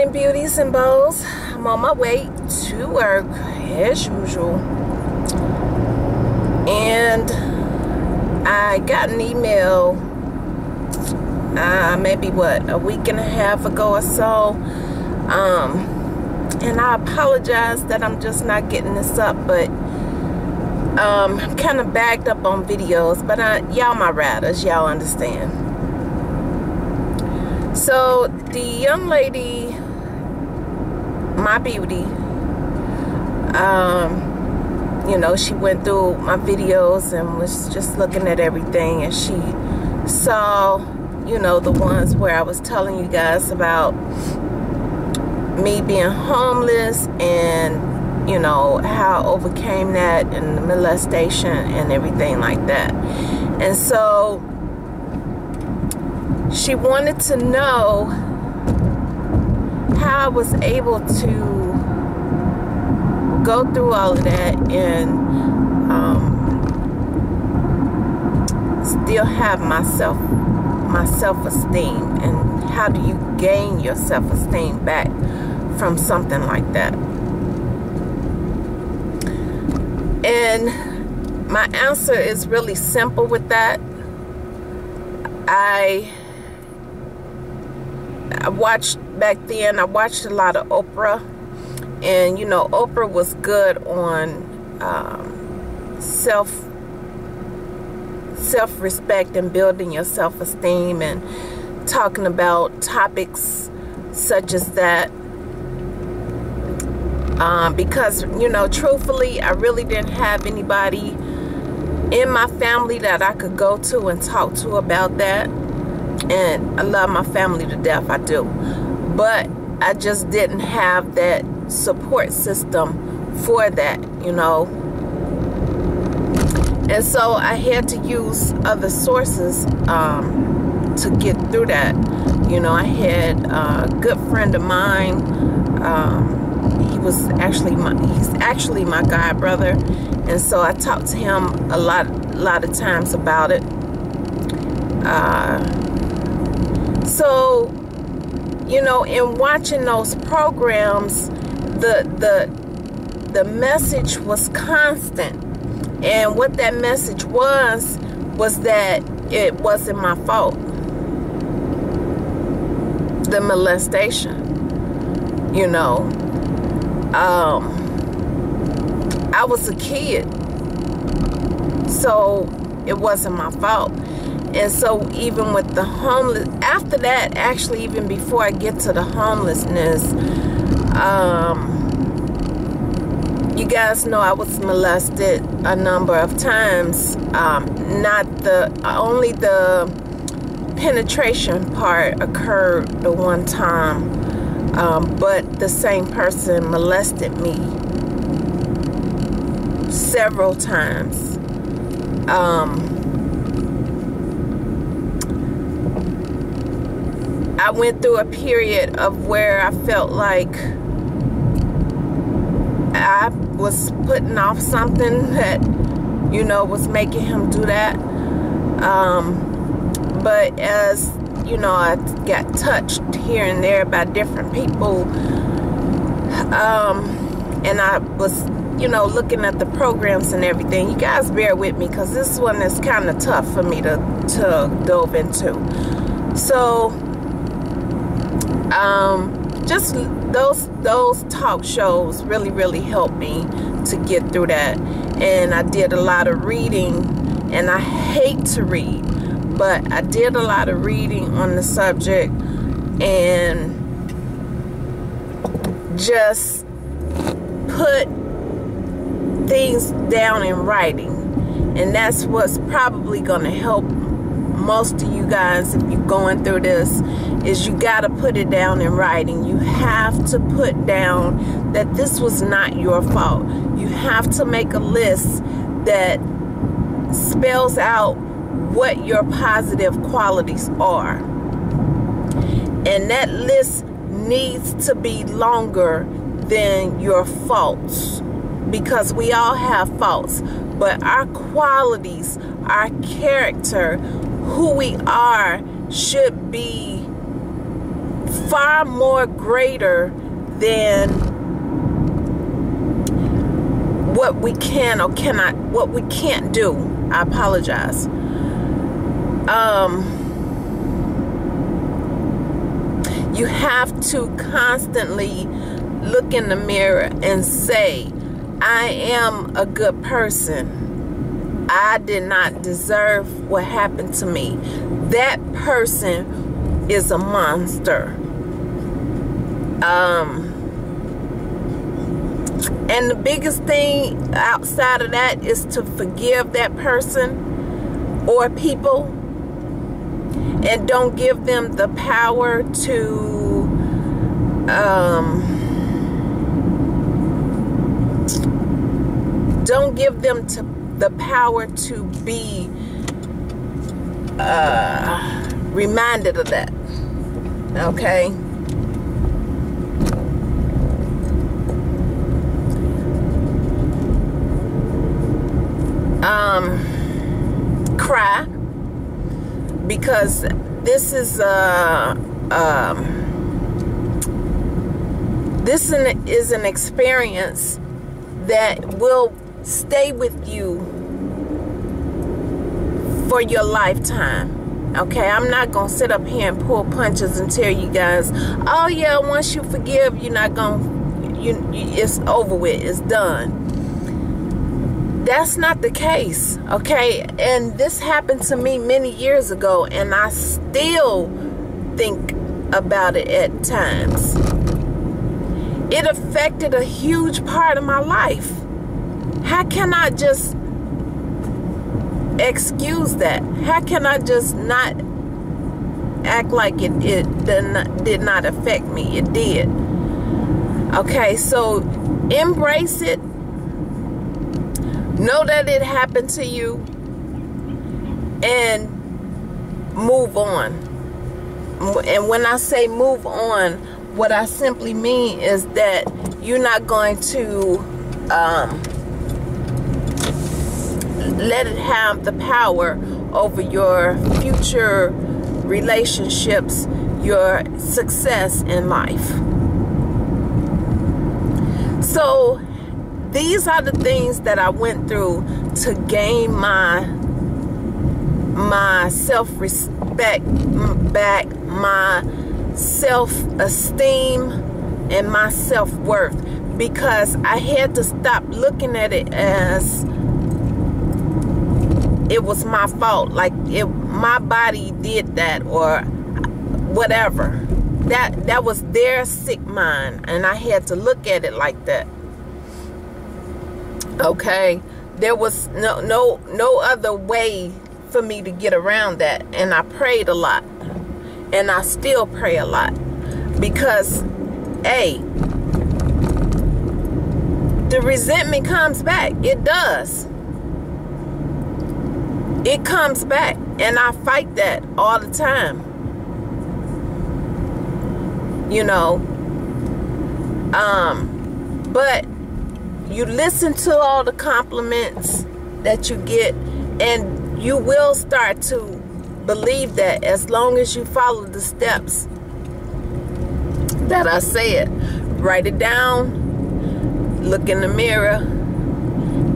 morning, beauties and bows. I'm on my way to work as usual, and I got an email maybe a week and a half ago or so, and I apologize that I'm just not getting this up, but I'm kind of backed up on videos, but y'all my riders, y'all understand. So the young lady, my beauty, you know, she went through my videos and was just looking at everything, and she saw, you know, the ones where I was telling you guys about me being homeless and, you know, how I overcame that and the molestation and everything like that. And so she wanted to know how I was able to go through all of that and still have my self-esteem, and how do you gain your self-esteem back from something like that. And my answer is really simple with that. I watched back then, I watched a lot of Oprah, and you know, Oprah was good on self-respect and building your self-esteem and talking about topics such as that, because, you know, truthfully, I really didn't have anybody in my family that I could go to and talk to about that. And I love my family to death, I do, but I just didn't have that support system for that, you know. And so I had to use other sources to get through that. You know, I had a good friend of mine. He's actually my god brother, and so I talked to him a lot of times about it. So, you know, in watching those programs, the message was constant. And what that message was that it wasn't my fault. The molestation, you know. I was a kid, so it wasn't my fault. And so even with the homeless, after that, actually even before I get to the homelessness, you guys know I was molested a number of times. Only the penetration part occurred the one time, but the same person molested me several times. I went through a period of where I felt like I was putting off something that, you know, was making him do that. But as, you know, I got touched here and there by different people, and I was, you know, looking at the programs and everything. You guys bear with me, because this one is kind of tough for me to delve into. So just those talk shows really helped me to get through that. And I did a lot of reading, and I hate to read, but I did a lot of reading on the subject and just put things down in writing. And that's what's probably going to help most of you guys if you're going through this, is you got to put it down in writing. You have to put down that this was not your fault. You have to make a list that spells out what your positive qualities are. And that list needs to be longer than your faults, because we all have faults, but our qualities, our character, who we are should be far more greater than what we can or cannot, what we can't do. I apologize. You have to constantly look in the mirror and say, I am a good person. I did not deserve what happened to me. That person is a monster. And the biggest thing outside of that is to forgive that person or people, and don't give them the power to don't give them the power to be reminded of that. Okay? Cry, because this is an experience that will stay with you for your lifetime. Okay, I'm not gonna sit up here and pull punches and tell you guys, oh yeah, once you forgive, you're not gonna, it's over with, it's done. That's not the case, okay? And this happened to me many years ago, and I still think about it at times. It affected a huge part of my life. How can I just excuse that? How can I just not act like it did not affect me? It did. Okay, so embrace it. Know that it happened to you and move on. And when I say move on, what I simply mean is that you're not going to let it have the power over your future relationships, your success in life. So these are the things that I went through to gain my self-respect back, my self-esteem, and my self-worth, because I had to stop looking at it as it was my fault, like my body did that or whatever. That was their sick mind, and I had to look at it like that. Okay, there was no other way for me to get around that, and I prayed a lot, and I still pray a lot, because hey, the resentment comes back. It does. It comes back, and I fight that all the time. You know, but you listen to all the compliments that you get, and you will start to believe that as long as you follow the steps that I said. Write it down, look in the mirror,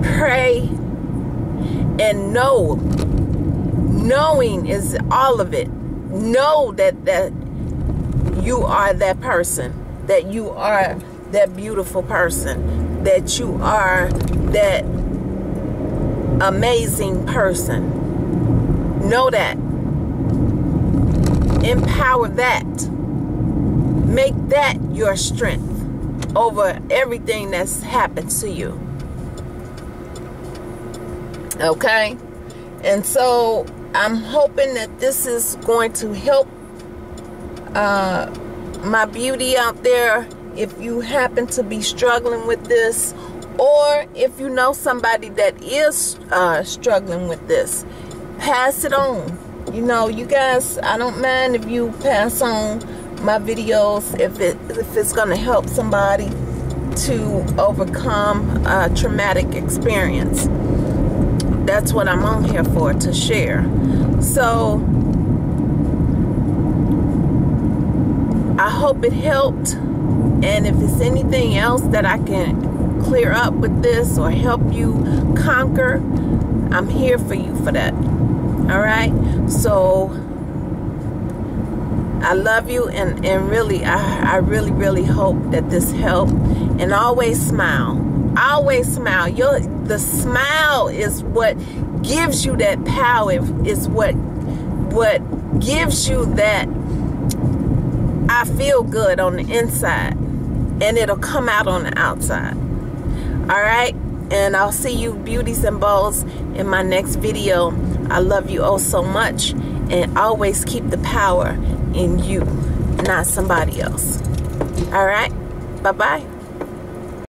pray, and know. Knowing is all of it. Know that you are that person, that you are that beautiful person, that you are that amazing person. Know that. Empower that. Make that your strength over everything that's happened to you. Okay? And so I'm hoping that this is going to help my beauty out there. If you happen to be struggling with this, or if you know somebody that is struggling with this, pass it on. You know, you guys, I don't mind if you pass on my videos if it's going to help somebody to overcome a traumatic experience. That's what I'm on here for, to share. So I hope it helped. And if it's anything else that I can clear up with this or help you conquer, I'm here for you for that. All right? So I love you, and really, I really, really hope that this helped. And always smile. Always smile. The smile is what gives you that power, is what gives you that I feel good on the inside, and it'll come out on the outside. All right? And I'll see you beauties and bows in my next video. I love you oh so much, and always keep the power in you, not somebody else. All right? Bye-bye.